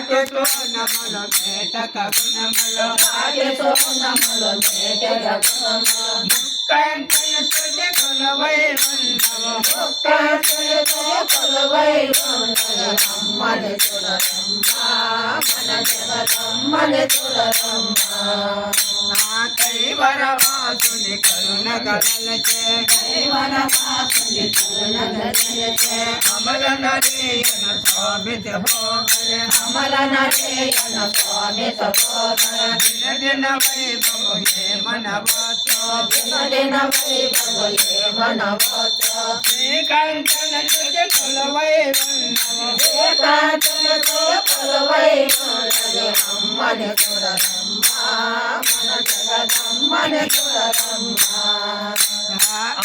సోనములు మేటక గుణములు ముక్కంటియ తుది కొలువై ఉన్నవు అమ్మని చూడరమ్మా మన జగదమ్మని చూడరమ్మా ఆ కైవరవాసుని కరుణగలచే అమల నరేయన స్వామి సహోదర అమల నరేయన స్వామి సహోదర దిన దిన వైభవే మనవతో దిన వైభవే మనవతో శ్రీకంఠన తుది కొలువై ఉన్నవు కొలువై ఉన్నది అమ్మని చూడరమ్మా మన జగదమ్మని చూడరమ్మా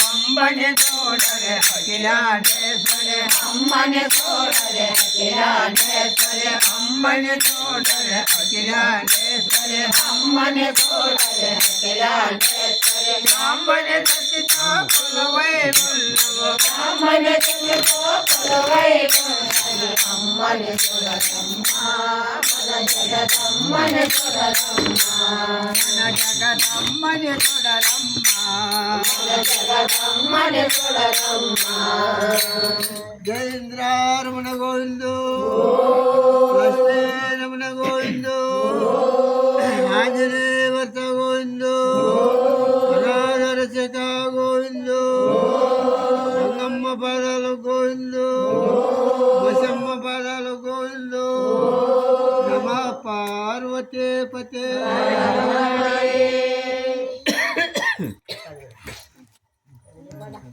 అంబని చూడరే అఖిలాండేశ్వరి అమ్మని చూడరే అఖిలాండేశ్వరి అమ్మని చూడరే అఖిలాండేశ్వరి అమ్మని చూడరే అఖిలాండేశ్వరి అంబని సతితో కొలువై ఉన్నవు అమ్మని కొలువై ఉన్నది అమ్మని చూడరమ్మా మన జగదమ్మని చూడరమ్మా మన జగదమ్మని చూడరమ్మా జగదమ్మని చూడరమ్మా జయేంద్రారమణ గోవిందు